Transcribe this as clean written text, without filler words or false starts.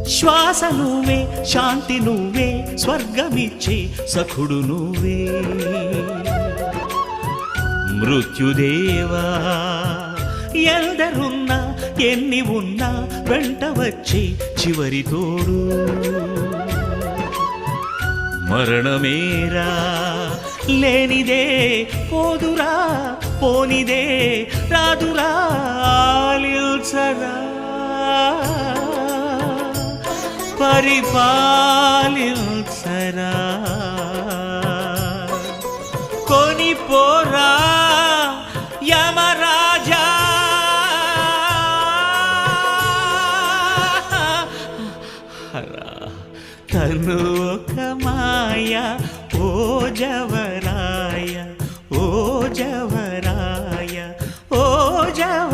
శ్వాస నువ్వే, శాంతి నువ్వే, స్వర్గమిచ్చే సఖుడు నువ్వే. మృత్యుదేవా ఎందరున్నా ఎన్ని ఉన్నా వెంట వచ్చే చివరి తోడు. మరణమేరా లేనిదే పోదురా, పోనిదే రాదురా, ఆలిల్చరా పరిపాలిల్చరా. కొనిపోరా యమరాజా. తను ఒక మాయ ఓ జవరాయ, ఓ జవరాయ, ఓ జవ